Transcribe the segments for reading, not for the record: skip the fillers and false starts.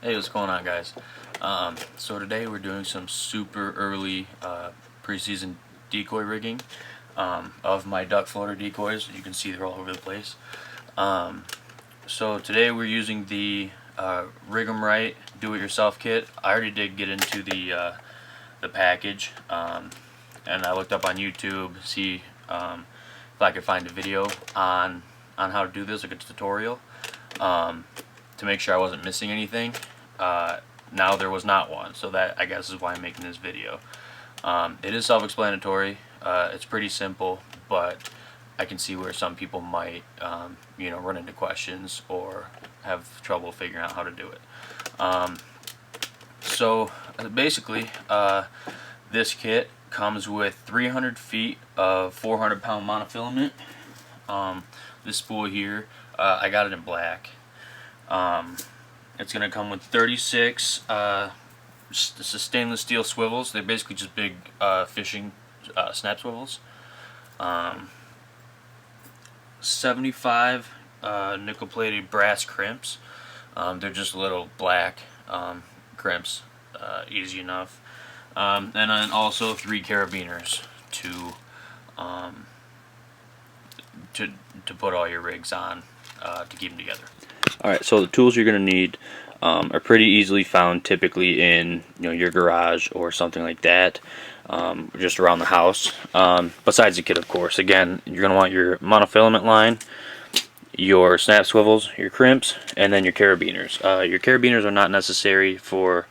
Hey, what's going on, guys? So today we're doing some super early preseason decoy rigging of my duck floater decoys. You can see they're all over the place. So today we're using the Rigemright do-it-yourself kit. I already did get into the package, and I looked up on YouTube, see if I could find a video on how to do this, like a tutorial, to make sure I wasn't missing anything. Now there was not one, so that, I guess, is why I'm making this video. It is self-explanatory. It's pretty simple, but I can see where some people might run into questions or have trouble figuring out how to do it. So basically, this kit comes with 300 feet of 400-pound monofilament. This spool here, I got it in black. It's going to come with 36 stainless steel swivels. They're basically just big fishing snap swivels. 75 nickel-plated brass crimps. They're just little black crimps, easy enough. And then also 3 carabiners to put all your rigs on to keep them together. Alright, so the tools you're going to need are pretty easily found typically in your garage or something like that, just around the house, besides the kit, of course. Again, you're going to want your monofilament line, your snap swivels, your crimps, and then your carabiners. Your carabiners are not necessary for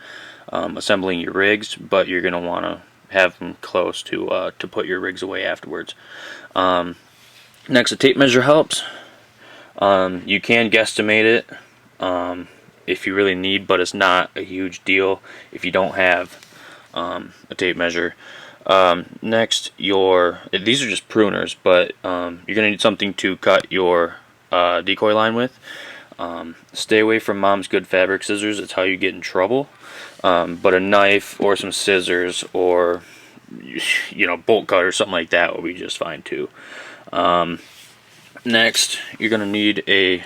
assembling your rigs, but you're going to want to have them close to put your rigs away afterwards. Next, a tape measure helps. You can guesstimate it if you really need, but it's not a huge deal if you don't have a tape measure. Next, these are just pruners, but you're going to need something to cut your decoy line with. Stay away from Mom's Good fabric scissors. It's how you get in trouble. But a knife or some scissors or bolt cutter, something like that will be just fine too. Next, you're going to need a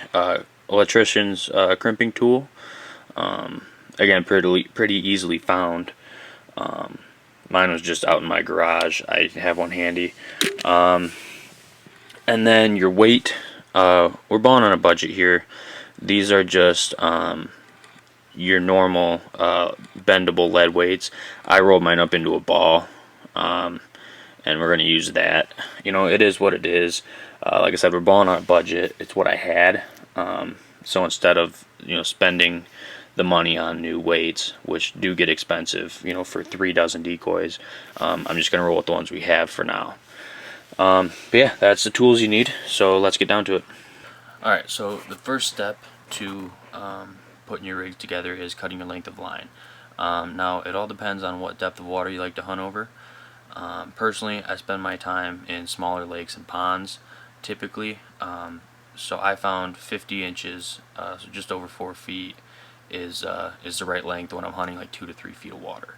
electrician's crimping tool. Again, pretty easily found. Mine was just out in my garage. I have one handy. And then your weight. We're balling on a budget here. These are just your normal bendable lead weights. I rolled mine up into a ball, and we're going to use that. It is what it is. Like I said, we're balling on a budget. It's what I had. So instead of spending the money on new weights, which do get expensive, for 3 dozen decoys, I'm just going to roll with the ones we have for now. But yeah, that's the tools you need. So let's get down to it. Alright, so the first step to putting your rigs together is cutting your length of line. Now, it all depends on what depth of water you like to hunt over. Personally, I spend my time in smaller lakes and ponds, typically. So I found 50 inches, so just over 4 feet, is the right length when I'm hunting like 2 to 3 feet of water.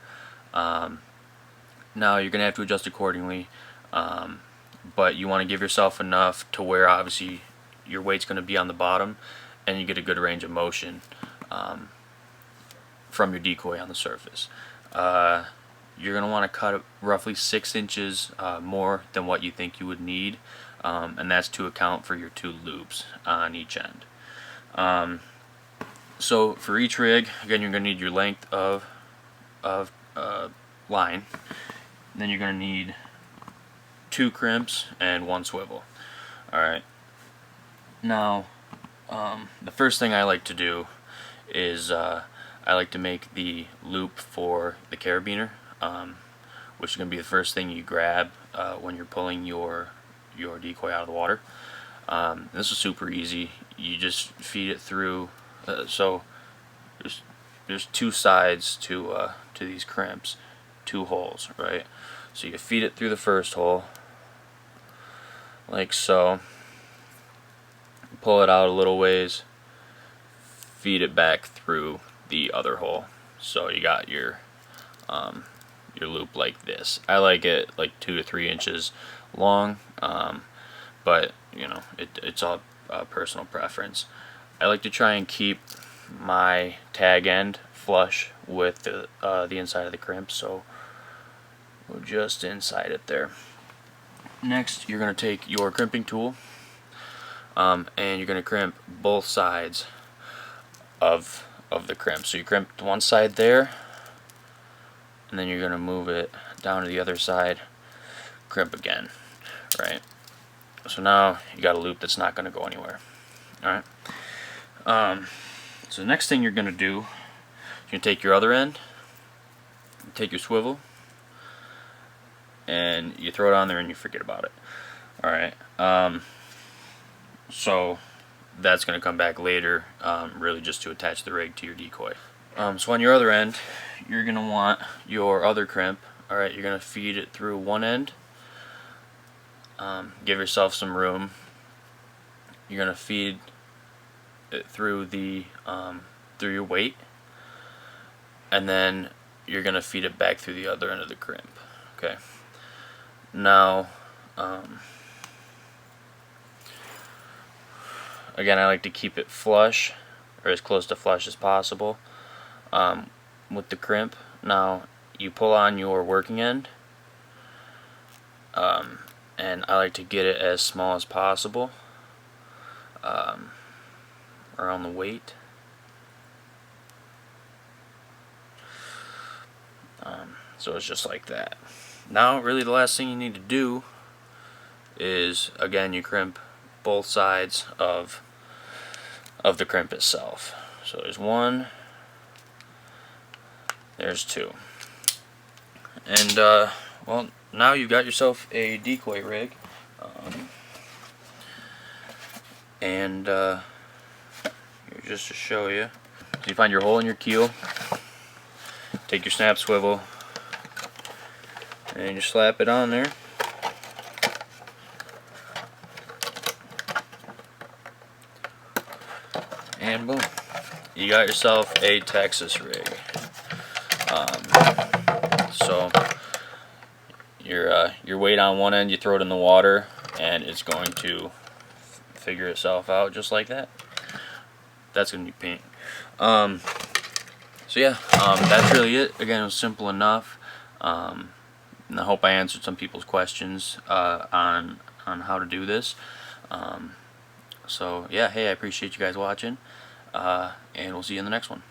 Now, you're going to have to adjust accordingly, but you want to give yourself enough to where obviously your weight's going to be on the bottom and you get a good range of motion from your decoy on the surface. You're going to want to cut roughly 6 inches more than what you think you would need, and that's to account for your 2 loops on each end. So for each rig, again, you're going to need your length of line. Then you're going to need 2 crimps and 1 swivel. Alright. Now, the first thing I like to do is I like to make the loop for the carabiner, which is going to be the first thing you grab when you're pulling your decoy out of the water. This is super easy. You just feed it through. So there's 2 sides to these crimps, 2 holes, right? So you feed it through the first hole, like so. Pull it out a little ways, feed it back through the other hole. So you got your loop like this. I like it like 2 to 3 inches long, but it's all personal preference. I like to try and keep my tag end flush with the inside of the crimp, so we're just inside it there. Next, you're going to take your crimping tool and you're going to crimp both sides of the crimp. So you crimped one side there, and then you're going to move it down to the other side, crimp again, right? So now you got a loop that's not going to go anywhere. Alright. So the next thing you're going to do, you're going to take your other end, take your swivel, and you throw it on there and you forget about it. Alright. So that's going to come back later, really just to attach the rig to your decoy. So on your other end, you're going to want your other crimp. Alright, you're going to feed it through one end. Give yourself some room. You're going to feed it through the through your weight, and then you're going to feed it back through the other end of the crimp. Okay. Now, again, I like to keep it flush, or as close to flush as possible, with the crimp. Now, you pull on your working end, and I like to get it as small as possible around the weight. So it's just like that. Now, really, the last thing you need to do is, again, you crimp both sides of the crimp itself. So there's one, there's two, and well, now you've got yourself a decoy rig, and here, just to show you, so you find your hole in your keel, take your snap swivel, and you slap it on there. And boom, you got yourself a Texas rig. So your weight on one end, you throw it in the water, and it's going to figure itself out just like that. That's going to be paint. So yeah, that's really it. Again, it was simple enough. And I hope I answered some people's questions on how to do this. So yeah, hey, I appreciate you guys watching, and we'll see you in the next one.